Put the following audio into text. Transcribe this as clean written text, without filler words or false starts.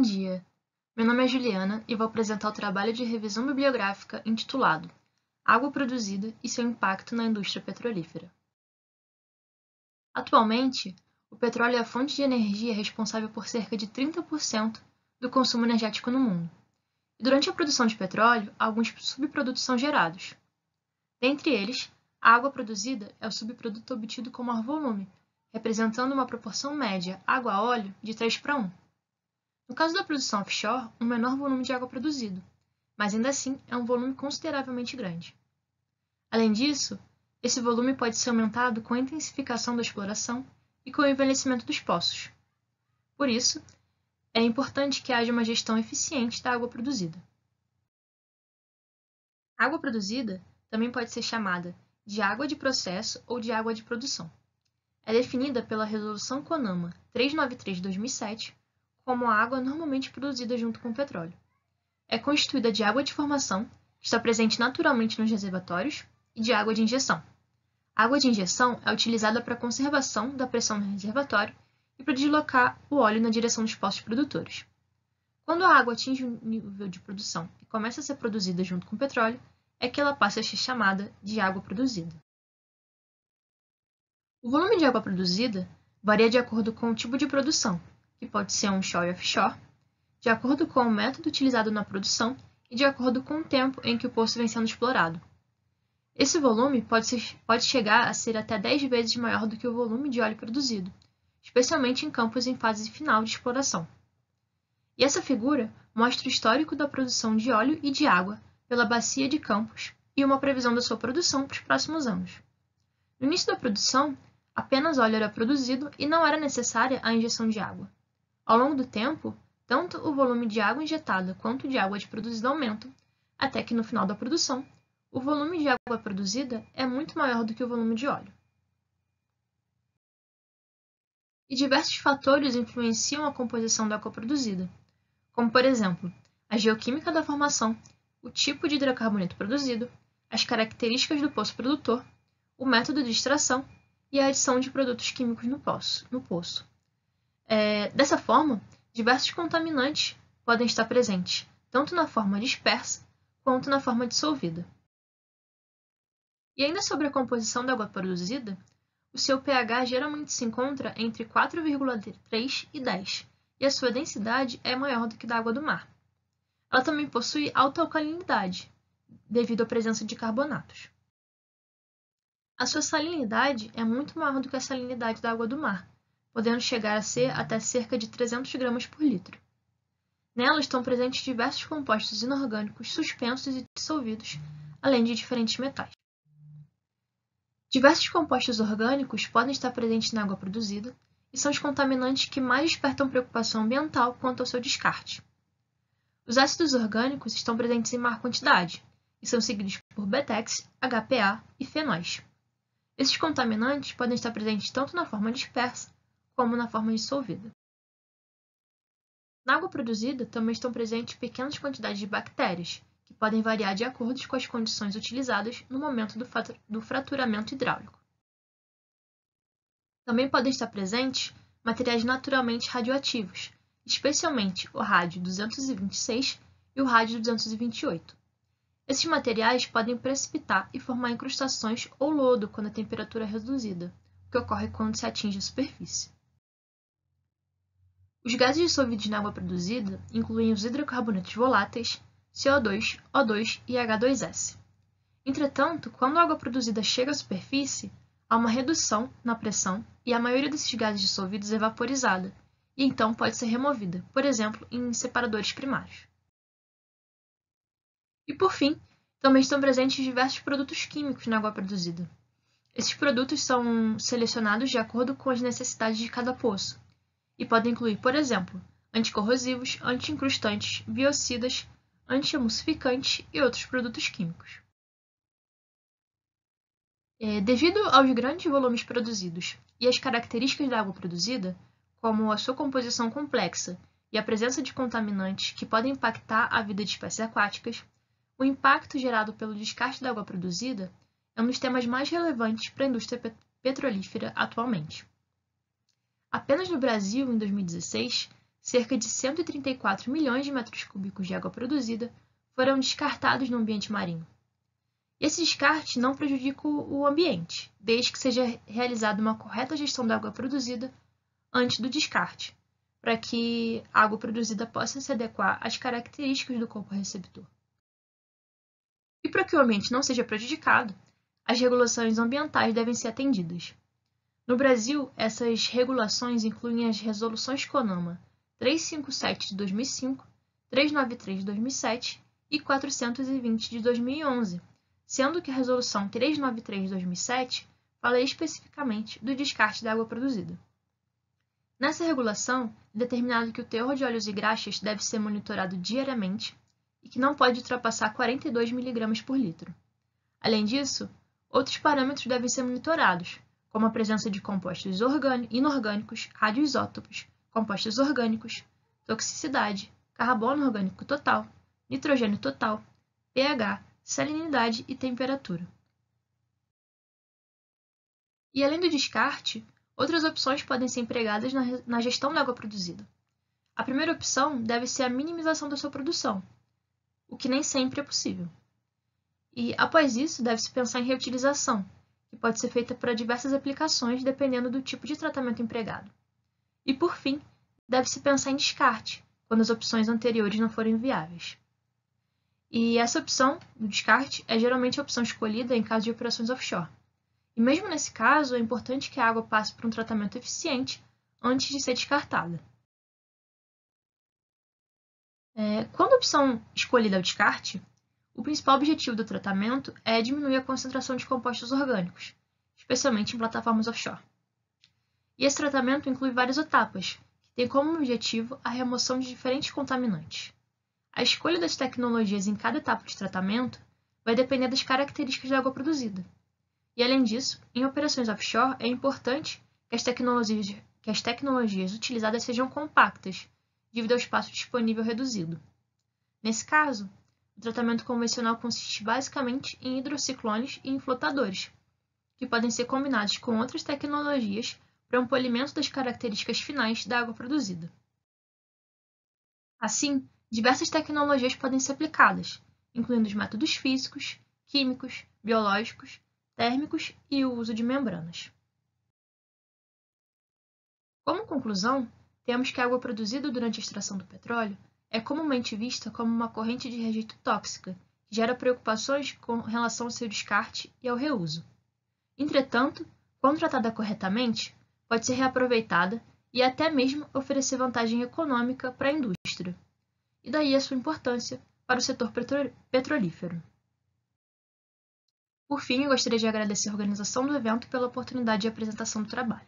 Bom dia! Meu nome é Juliana e vou apresentar o trabalho de revisão bibliográfica intitulado Água produzida e seu impacto na indústria petrolífera. Atualmente, o petróleo é a fonte de energia responsável por cerca de 30% do consumo energético no mundo. E durante a produção de petróleo, alguns subprodutos são gerados. Dentre eles, a água produzida é o subproduto obtido com maior volume, representando uma proporção média água-óleo de 3:1. No caso da produção offshore, um menor volume de água produzido, mas ainda assim é um volume consideravelmente grande. Além disso, esse volume pode ser aumentado com a intensificação da exploração e com o envelhecimento dos poços. Por isso, é importante que haja uma gestão eficiente da água produzida. A água produzida também pode ser chamada de água de processo ou de água de produção. É definida pela Resolução CONAMA 393 de 2007 como a água normalmente produzida junto com o petróleo. É constituída de água de formação, que está presente naturalmente nos reservatórios, e de água de injeção. A água de injeção é utilizada para a conservação da pressão no reservatório e para deslocar o óleo na direção dos poços produtores. Quando a água atinge o nível de produção e começa a ser produzida junto com o petróleo, é que ela passa a ser chamada de água produzida. O volume de água produzida varia de acordo com o tipo de produção, que pode ser onshore e offshore, de acordo com o método utilizado na produção e de acordo com o tempo em que o poço vem sendo explorado. Esse volume pode chegar a ser até 10 vezes maior do que o volume de óleo produzido, especialmente em campos em fase final de exploração. E essa figura mostra o histórico da produção de óleo e de água pela bacia de Campos e uma previsão da sua produção para os próximos anos. No início da produção, apenas óleo era produzido e não era necessária a injeção de água. Ao longo do tempo, tanto o volume de água injetada quanto de água produzida aumentam, até que no final da produção, o volume de água produzida é muito maior do que o volume de óleo. E diversos fatores influenciam a composição da água produzida, como, por exemplo, a geoquímica da formação, o tipo de hidrocarboneto produzido, as características do poço produtor, o método de extração e a adição de produtos químicos no poço. Dessa forma, diversos contaminantes podem estar presentes, tanto na forma dispersa quanto na forma dissolvida. E ainda sobre a composição da água produzida, o seu pH geralmente se encontra entre 4,3 e 10, e a sua densidade é maior do que da água do mar. Ela também possui alta alcalinidade, devido à presença de carbonatos. A sua salinidade é muito maior do que a salinidade da água do mar, podendo chegar a ser até cerca de 300 gramas por litro. Nela estão presentes diversos compostos inorgânicos suspensos e dissolvidos, além de diferentes metais. Diversos compostos orgânicos podem estar presentes na água produzida e são os contaminantes que mais despertam preocupação ambiental quanto ao seu descarte. Os ácidos orgânicos estão presentes em maior quantidade e são seguidos por BTEX, HPA e fenóis. Esses contaminantes podem estar presentes tanto na forma dispersa como na forma dissolvida. Na água produzida também estão presentes pequenas quantidades de bactérias, que podem variar de acordo com as condições utilizadas no momento do fraturamento hidráulico. Também podem estar presentes materiais naturalmente radioativos, especialmente o rádio 226 e o rádio 228. Esses materiais podem precipitar e formar incrustações ou lodo quando a temperatura é reduzida, o que ocorre quando se atinge a superfície. Os gases dissolvidos na água produzida incluem os hidrocarbonetos voláteis, CO2, O2 e H2S. Entretanto, quando a água produzida chega à superfície, há uma redução na pressão e a maioria desses gases dissolvidos é vaporizada, e então pode ser removida, por exemplo, em separadores primários. E por fim, também estão presentes diversos produtos químicos na água produzida. Esses produtos são selecionados de acordo com as necessidades de cada poço, e podem incluir, por exemplo, anticorrosivos, anti-incrustantes, biocidas, anti-emulsificantes e outros produtos químicos. Devido aos grandes volumes produzidos e às características da água produzida, como a sua composição complexa e a presença de contaminantes que podem impactar a vida de espécies aquáticas, o impacto gerado pelo descarte da água produzida é um dos temas mais relevantes para a indústria petrolífera atualmente. Apenas no Brasil, em 2016, cerca de 134 milhões de metros cúbicos de água produzida foram descartados no ambiente marinho. Esse descarte não prejudica o ambiente, desde que seja realizada uma correta gestão da água produzida antes do descarte, para que a água produzida possa se adequar às características do corpo receptor. E para que o ambiente não seja prejudicado, as regulações ambientais devem ser atendidas. No Brasil, essas regulações incluem as resoluções CONAMA 357 de 2005, 393 de 2007 e 420 de 2011, sendo que a resolução 393 de 2007 fala especificamente do descarte da água produzida. Nessa regulação, é determinado que o teor de óleos e graxas deve ser monitorado diariamente e que não pode ultrapassar 42 mg por litro. Além disso, outros parâmetros devem ser monitorados, como a presença de compostos inorgânicos, radioisótopos, compostos orgânicos, toxicidade, carbono orgânico total, nitrogênio total, pH, salinidade e temperatura. E além do descarte, outras opções podem ser empregadas na gestão da água produzida. A primeira opção deve ser a minimização da sua produção, o que nem sempre é possível. E, após isso, deve-se pensar em reutilização, que pode ser feita para diversas aplicações dependendo do tipo de tratamento empregado. E, por fim, deve-se pensar em descarte, quando as opções anteriores não forem viáveis. E essa opção, do descarte, é geralmente a opção escolhida em caso de operações offshore. E mesmo nesse caso, é importante que a água passe por um tratamento eficiente antes de ser descartada. Quando a opção escolhida é o descarte, o principal objetivo do tratamento é diminuir a concentração de compostos orgânicos, especialmente em plataformas offshore. E esse tratamento inclui várias etapas, que têm como objetivo a remoção de diferentes contaminantes. A escolha das tecnologias em cada etapa de tratamento vai depender das características da água produzida. E, além disso, em operações offshore é importante que as tecnologias utilizadas sejam compactas, devido ao espaço disponível reduzido. Nesse caso, o tratamento convencional consiste basicamente em hidrociclones e em flotadores, que podem ser combinados com outras tecnologias para um polimento das características finais da água produzida. Assim, diversas tecnologias podem ser aplicadas, incluindo os métodos físicos, químicos, biológicos, térmicos e o uso de membranas. Como conclusão, temos que a água produzida durante a extração do petróleo é comumente vista como uma corrente de rejeito tóxica, que gera preocupações com relação ao seu descarte e ao reuso. Entretanto, quando tratada corretamente, pode ser reaproveitada e até mesmo oferecer vantagem econômica para a indústria, e daí a sua importância para o setor petrolífero. Por fim, eu gostaria de agradecer a organização do evento pela oportunidade de apresentação do trabalho.